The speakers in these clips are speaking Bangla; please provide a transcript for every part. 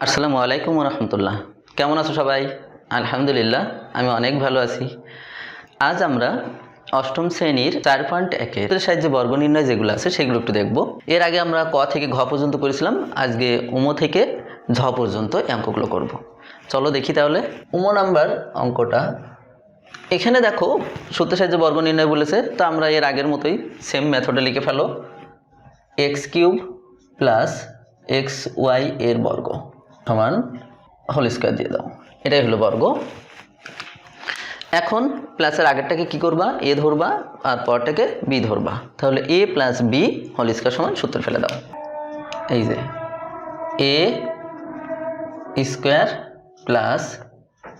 আসসালামুআলাইকুম রহমতুল্লাহ। কেমন আছো সবাই? আলহামদুলিল্লাহ, আমি অনেক ভালো আছি। আজ আমরা অষ্টম শ্রেণীর 4.1 এর সাহায্যে বর্গ নির্ণয় যেগুলো আছে সেগুলো একটু দেখব। এর আগে আমরা ক থেকে ঘ পর্যন্ত করেছিলাম, আজকে উমো থেকে ঝ পর্যন্ত এই অঙ্কগুলো করব। চলো দেখি তাহলে। উমো নাম্বার অঙ্কটা এখানে দেখো, সূত্রের সাহায্যে বর্গ নির্ণয় বলেছে, তো আমরা এর আগের মতোই সেম মেথডে লিখে ফেলো। x³ প্লাস xy এর বর্গ সমান হোল স্কয়ার দিয়ে দাও, এটাই হলো বর্গ। এখন প্লাসের আগেরটাকে কি করবা? a ধরবা আর পরটাকে b ধরবা, তাহলে a plus b whole square সমান সূত্র ফেলে দাও। এই যে a square plus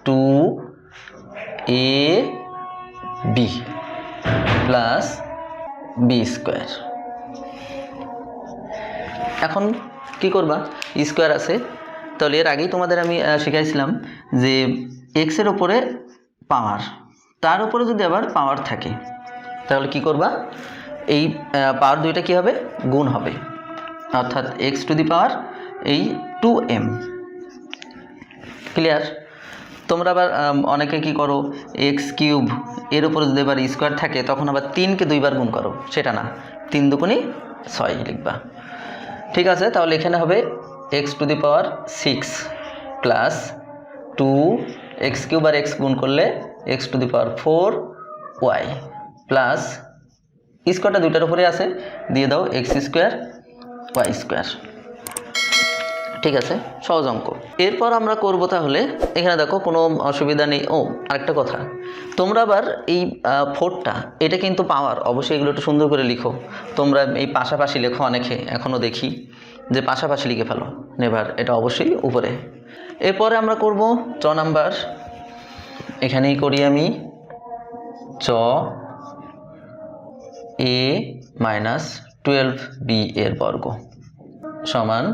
2ab plus b square. এখন কি করবা? স্কয়ার আছে, তাহলে এর আগেই তোমাদের আমি শিখাইছিলাম যে এক্স এর উপরে পাওয়ার, তার উপরে যদি আবার পাওয়ার থাকে তাহলে কি করবা? এই পাওয়ার দুইটা কি হবে? গুণ হবে, অর্থাৎ x টু দি পাওয়ার এই 2m। ক্লিয়ার? তোমরা আবার অনেকে কি করো, x³ এর উপরে যদি আবার স্কোয়ার থাকে তখন আবার 3কে 2বার গুণ করো, সেটা না, 3 দুগুণে 6 লিখবা। ঠিক আছে, তাহলে এখানে হবে x to the power 6 plus 2x³ আর x গুণ করলে x to the power 4y plus স্কোয়ারটা দুইটার উপরে আছে, দিয়ে দাও x² y²। ঠিক আছে, সহজ অঙ্ক। এরপর আমরা করব তাহলে, এখানে দেখো কোনো অসুবিধা নেই। ও আরেকটা কথা, তোমরা আবার এই 4টা এটা কিন্তু পাওয়ার, অবশ্যই এগুলো একটু সুন্দর করে লিখো। তোমরা এই পাশাপাশি লেখো, অনেকে এখনও দেখি যে পাশাপাশি লিখে ফেলো, নেভার, এটা অবশ্যই উপরে। এরপরে আমরা করব চ নাম্বার, এখানেই করি আমি। চ a মাইনাস 12b এর বর্গ সমান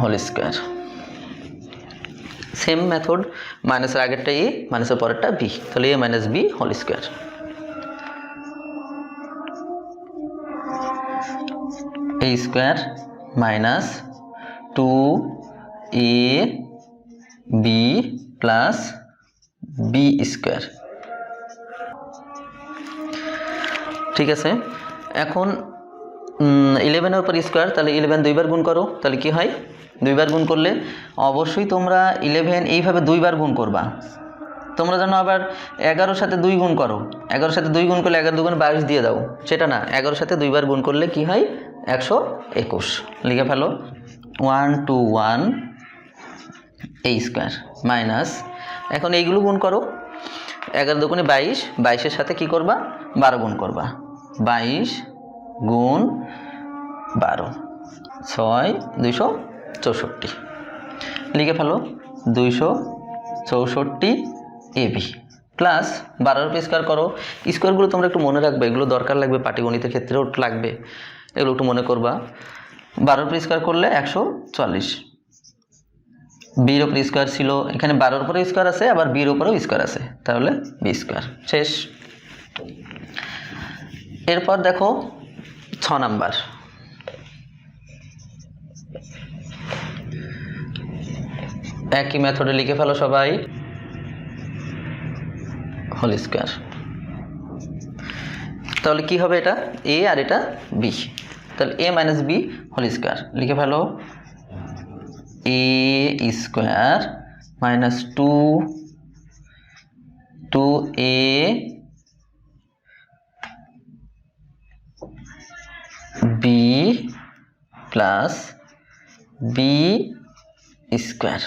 হোল স্কয়ার। সেম মেথড, মাইনাসের আগেরটা a, মাইনাসের পরেরটা b, তাহলে a minus b whole square. a square minus 2ab plus b square. ঠিক আছে, এখন 11-এর উপর স্কোয়ার, তাহলে 11 দুইবার গুণ করো, তাহলে কি হয়? দুইবার গুণ করলে অবশ্যই তোমরা 11 এইভাবে দুইবার গুণ করবা। তোমরা যেন আবার 11-র সাথে 2 গুণ করো, 11-র সাথে 2 গুণ করলে 11 2 22 দিয়ে দাও, সেটা না, 11-র সাথে দুইবার গুণ করলে কি হয়? 121। লিখে ফেলো 121 a স্কোয়ার মাইনাস, এখন এইগুলো গুণ করো, 11 2 22, 22-এর সাথে কি করবা? 12 গুণ করবা, 22 গুণ 12 6 264। লিখে ফেলো 264 ab প্লাস 12-এর উপর স্কোয়ার করো। স্কোয়ারগুলো তোমরা একটু মনে রাখবে, এগুলো দরকার লাগবে, পাটিগণিতের ক্ষেত্রেও লাগবে, এগুলো একটু মনে করবা। 12-এর উপর স্কোয়ার করলে 140, বির উপর স্কোয়ার ছিল, এখানে 12-এর উপরে স্কোয়ার আছে, আবার বির উপরেও স্কোয়ার আছে, তাহলে বি স্কোয়ার। শেষ। এরপর দেখো 6 নাম্বার, একই মেথডে লিখে ফেলো সবাই, হোল স্কয়ার। তাহলে কি হবে? এটা a আর এটা b, তাহলে a minus b whole square. লিখে ফেলো a square minus 2a b plus b square.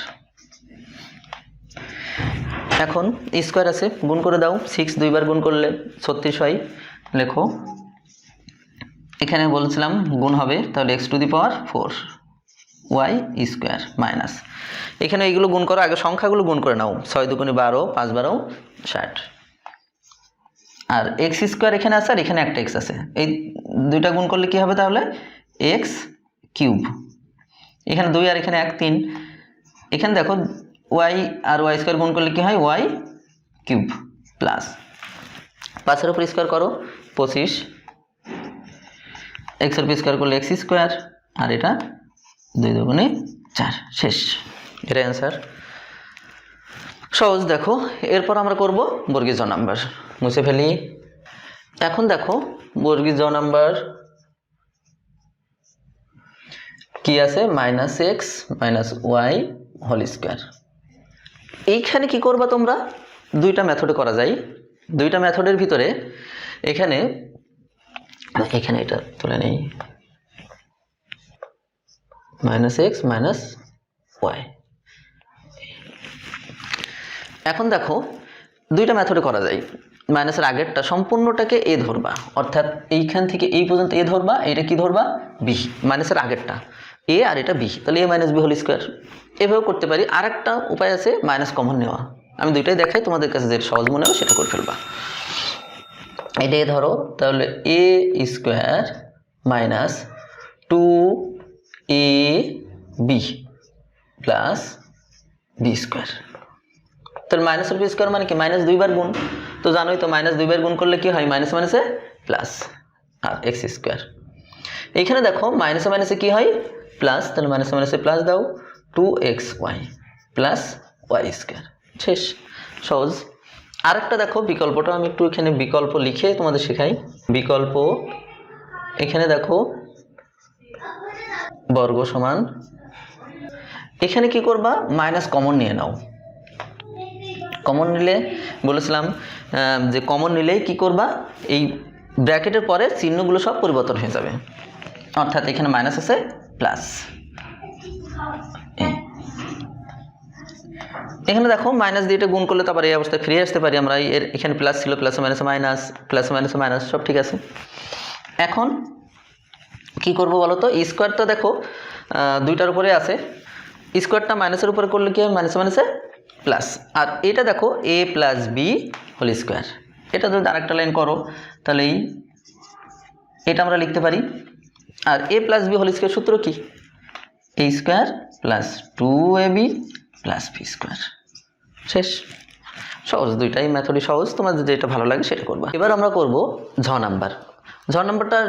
এখন স্কোয়ার আছে, গুণ করে দাও, 6 দুইবার গুণ করলে 36 হয়। লেখো, এখানে বলছিলাম গুণ হবে, তাহলে x to the power 4y square minus, এখানে এইগুলো গুণ করো, আগে সংখ্যাগুলো গুণ করে নাও, 6 2 12, 5 12 60, আর x স্কোয়ার এখানে আছে আর এখানে একটা x আছে, এই দুইটা গুণ করলে কি হবে? তাহলে x³ এখানে 2 আর এখানে 1 3, এখানে দেখো y আর y স্কয়ার গুণ করলে কি হয়? y³ প্লাস 5-এর উপর স্কয়ার করো 25, x এর উপর স্কয়ার করলে x স্কয়ার, আর এটা 2 2 গুণে 4 শেষ। এটা অ্যান্সার। সহজ। দেখো এরপর আমরা করব বর্গীয় জ নাম্বার, মুছে ফেলি। এখন দেখো বর্গীয় জ নাম্বার কি আছে, -x -y হোল স্কয়ার। এইখানে কি করবা তোমরা, দুইটা মেথডে করা যায়। দুইটা মেথডের ভিতরে এখানে এটা তুলে নেই, -x -y। এখন দেখো দুইটা মেথডে করা যায়। মাইনাসের আগেরটা সম্পূর্ণটাকে a ধরবা, অর্থাৎ এইখান থেকে এই পর্যন্ত a ধরবা, এটা কি ধরবা b, মাইনাসের আগেরটা a আর এটা b, তাহলে a - b হোল স্কয়ার। এভাবেও করতে পারি। আর একটা উপায় আছে মাইনাস কমন নেওয়া। আমি দুইটাই দেখাই, তোমাদের কাছে যেটা সহজ মনে হয় সেটা করে ফেলবা। এটা ধরো, তাহলে a square minus 2ab plus b square. তাহলে মাইনাসের বি স্কয়ার মানে কি, মাইনাস 2 বার গুণ। তো জানোই তো মাইনাস 2 বার গুণ করলে কি হয়, মাইনাস মাইনাসে প্লাস আর এক্স স্কয়ার। এইখানে দেখো মাইনাসে মাইনাসে কি হয়, প্লাস। তাহলে মাইনাসে মাইনাসে প্লাস দাও, 2xy প্লাস ওয়াই স্কয়ার। শেষ। সহজ। আরেকটা দেখো বিকল্পটা আমি একটু এখানে বিকল্প লিখে তোমাদের শেখাই। বিকল্প এখানে দেখো বর্গ সমান, এখানে কি করবা, মাইনাস কমন নিয়ে নাও। কমন নিলে বলেছিলাম যে কমন নিলেই কি করবা, এই ব্র্যাকেটের পরে চিহ্নগুলো সব পরিবর্তন হয়ে যাবে। অর্থাৎ এখানে মাইনাস আছে প্লাস। এখানে দেখো মাইনাস দিয়ে এটা গুণ করলে তারপর এই অবস্থায় ফিরে আসতে পারি আমরা। এখানে প্লাস ছিল, plus minus minus, plus minus minus, সব ঠিক আছে। এখন কি করব বলো তো, স্কোয়ারটা দেখো দুইটার উপরে আছে। স্কোয়ারটা মাইনাসের উপরে করলে কি হয়, মাইনাস মাইনাসে প্লাস। আর এটা দেখো a plus B whole square. এটা যদি আরেকটা লাইন করো তাহলে এটা আমরা লিখতে পারি। আর a plus B whole square সূত্র কি, a square plus 2ab plus B square. শেষ। সহজ, দুইটাই মেথডই সহজ, তোমার যেটা ভালো লাগে সেটা করবা। এবার আমরা করব ঝ নাম্বার। ঝ নাম্বারটার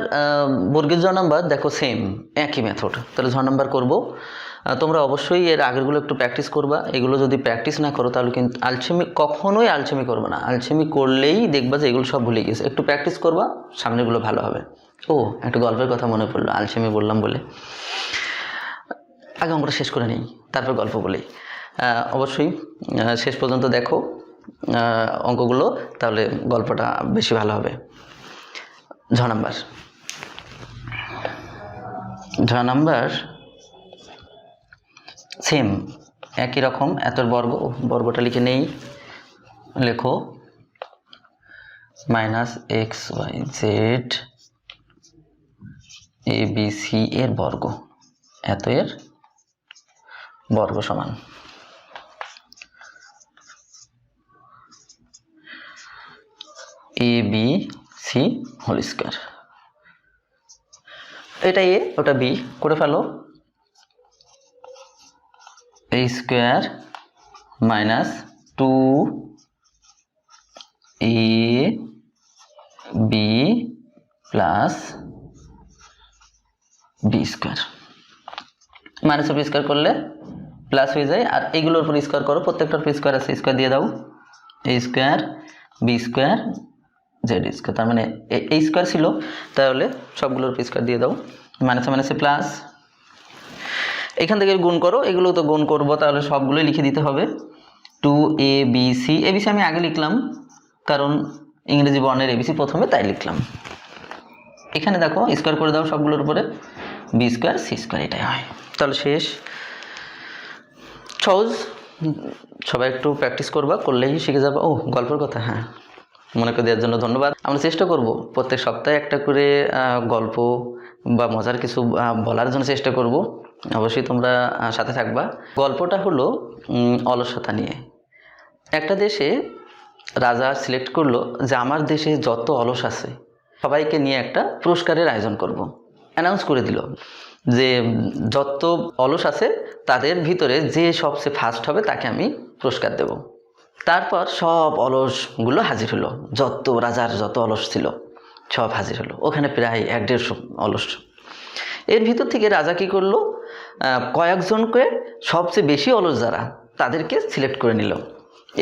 বর্গের ঝ নাম্বার দেখো সেম একই মেথড। তাহলে ঝ নাম্বার করব। তোমরা অবশ্যই এর আগেরগুলো একটু প্র্যাকটিস করবা। এগুলো যদি প্র্যাকটিস না করো তাহলে কিন্তু আলসেমি, কখনোই আলসেমি করবে না। আলসেমি করলেই দেখবা যে এগুলো সব ভুলে গেছে। একটু প্র্যাকটিস করবা, সামনেগুলো ভালো হবে। ও একটা গল্পের কথা মনে পড়লো, আলসেমি বললাম বলে। আগে অঙ্কটা শেষ করে নিই, তারপর গল্প বলি। অবশ্যই শেষ পর্যন্ত দেখো অঙ্কগুলো, তাহলে গল্পটা বেশি ভালো হবে। ঝ নাম্বার। ঝ নাম্বার সেম একই রকম। এতর বর্গ, বর্গটা লিখে নেই। লেখো -xyz abc এর বর্গ, এত এর বর্গ সমান abc হোল স্কয়ার। এটা এ, ওটা বি করে ফেলো। a square minus 2ab plus B square. Minus B square করলে প্লাস হয়ে যায়। আর এইগুলোর উপর স্কয়ার করো, প্রত্যেকটার উপর স্কয়ার আছে, স্কয়ার দিয়ে দাও। a square B square Z square. তার মানে এই স্কয়ার ছিল, তাহলে সবগুলোর উপর স্কয়ার দিয়ে দাও। মাইনাসে মাইনাসে প্লাস। এখান থেকে গুণ করো, এগুলো তো গুণ করবো, তাহলে সবগুলোই লিখে দিতে হবে। 2abc, abc আমি আগে লিখলাম কারণ ইংরেজি বর্ণের abc প্রথমে, তাই লিখলাম। এখানে দেখো স্কয়ার করে দাও সবগুলোর উপরে, বি স্কয়ার সি স্কয়ার, এটাই হয়। তাহলে শেষ। সহজ, সবাই একটু প্র্যাকটিস করবা, করলেই শিখে যাবা। ও গল্পের কথা, হ্যাঁ মনে করে দেওয়ার জন্য ধন্যবাদ। আমরা চেষ্টা করব প্রত্যেক সপ্তাহে একটা করে গল্প বা মজার কিছু বলার জন্য চেষ্টা করব। অবশ্যই তোমরা সাথে থাকবা। গল্পটা হলো অলসতা নিয়ে। একটা দেশে রাজা সিলেক্ট করলো যে আমার দেশে যত অলস আছে সবাইকে নিয়ে একটা পুরস্কারের আয়োজন করব। অ্যানাউন্স করে দিল যে যত অলস আছে তাদের ভিতরে যে সবচেয়ে ফার্স্ট হবে তাকে আমি পুরস্কার দেব। তারপর সব অলসগুলো হাজির হলো, যত রাজার যত অলস ছিল সব হাজির হলো। ওখানে প্রায় 1-150 অলস। এর ভিতর থেকে রাজা কি করলো, কয়েকজনকে সবচেয়ে বেশি অলস যারা তাদেরকে সিলেক্ট করে নিল।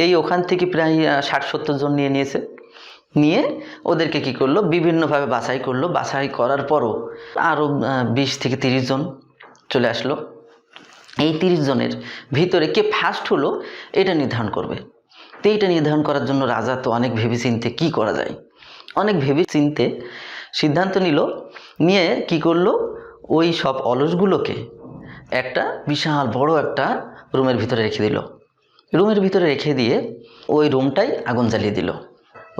এই ওখান থেকে প্রায় 60-70 জন নিয়েছে। নিয়ে ওদেরকে কি করলো, বিভিন্নভাবে বাছাই করলো। বাছাই করার পরও আরও 20 থেকে 30 জন চলে আসলো। এই 30 জনের ভিতরে কে ফার্স্ট হলো এটা নির্ধারণ করবে। তো এইটা নির্ধারণ করার জন্য রাজা তো অনেক ভেবেচিন্তে কী করা যায়, অনেক ভেবেচিন্তে সিদ্ধান্ত নিয়ে কি করলো, ওই সব অলসগুলোকে একটা বিশাল বড় একটা রুমের ভিতরে রেখে দিল। রুমের ভিতরে রেখে দিয়ে ওই রুমটাই আগুন জ্বালিয়ে দিল।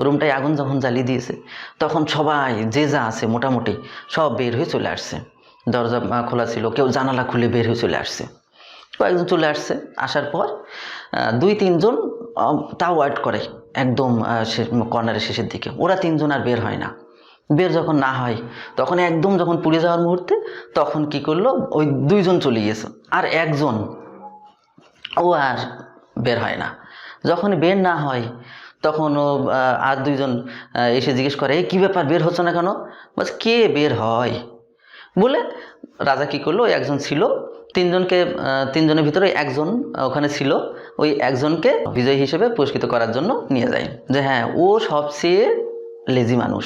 রুমটায় আগুন যখন জ্বালিয়ে দিয়েছে তখন সবাই যে যা আছে মোটামুটি সব বের হয়ে চলে আসছে। দরজা খোলা ছিল, কেউ জানালা খুলে বের হয়ে চলে আসছে। কয়েকজন চলে আসছে, আসার পর 2-3 জন তাও ওয়েট করে একদম কর্নারের শেষের দিকে। ওরা 3 জন আর বের হয় না। বের যখন না হয় তখন একদম যখন পুড়ে যাওয়ার মুহূর্তে তখন কি করলো, ওই 2 জন চলে গিয়েছে, আর একজন ও আর বের হয় না। যখন বের না হয় তখন ও আর 2 জন এসে জিজ্ঞেস করে, এই কী ব্যাপার, বের হচ্ছে না কেন? বলছে কে বের হয় বলে রাজা কি করলো, ওই একজন ছিল, 3 জনের ভিতরে একজন ওখানে ছিল, ওই একজনকে বিজয়ী হিসেবে পুরস্কৃত করার জন্য নিয়ে যায়। যে হ্যাঁ, ও সবচেয়ে লেজি মানুষ,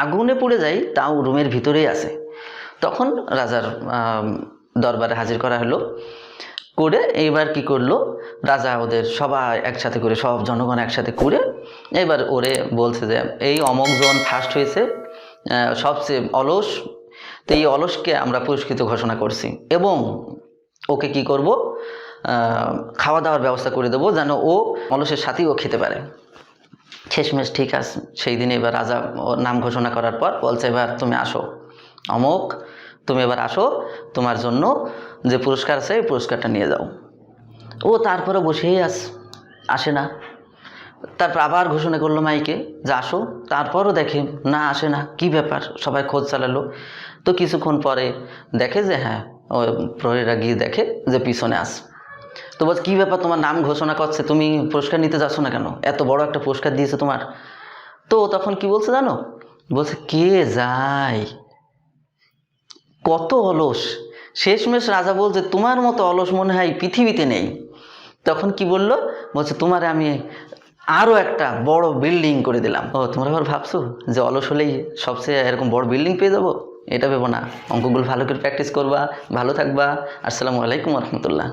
আগুনে পুড়ে যায় তাও রুমের ভিতরেই আছে। তখন রাজার দরবারে হাজির করা হলো। করে এইবার কি করলো, রাজা ওদের সবাই একসাথে করে, সব জনগণ একসাথে করে এবার ওরে বলছে যে এই অমুক জন ফার্স্ট হয়েছে, সবচেয়ে অলস, তো এই অলসকে আমরা পুরস্কৃত ঘোষণা করছি এবং ওকে কি করব, খাওয়া দাওয়ার ব্যবস্থা করে দেবো যেন ও অলসের সাথেই ও খেতে পারে। শেষমেশ ঠিক আছে, সেই দিনে এবার রাজা ওর নাম ঘোষণা করার পর বলছে, এবার তুমি আসো অমুক, তুমি এবার আসো, তোমার জন্য যে পুরস্কার আছে এই পুরস্কারটা নিয়ে যাও। ও তারপরে বসেই আসে না। তারপর আবার ঘোষণা করলো মাইকে যে আসো, তারপরও দেখে না, আসে না। কি ব্যাপার, সবাই খোঁজ চালালো। তো কিছুক্ষণ পরে দেখে যে হ্যাঁ, ওই প্রহরীরা গিয়ে দেখে যে পিছনে তো বলছে কী ব্যাপার, তোমার নাম ঘোষণা করছে, তুমি পুরস্কার নিতে যাচ্ছ না কেন? এত বড় একটা পুরস্কার দিয়েছে তোমার। তো তখন কি বলছে জানো, বলছে কে যায়, কত অলস। শেষমেশ রাজা বলছে তোমার মতো অলস মনে হয় পৃথিবীতে নেই। তখন কি বললো, বলছে তোমারে আমি আরও একটা বড় বিল্ডিং করে দিলাম। ও তোমরা আবার ভাবছো যে অলস হলেই সবচেয়ে এরকম বড় বিল্ডিং পেয়ে যাবো? এটা ভেবো না, অঙ্কগুলো ভালো করে প্র্যাকটিস করবা, ভালো থাকবা। আসসালামু আলাইকুম রহমতুল্লাহ।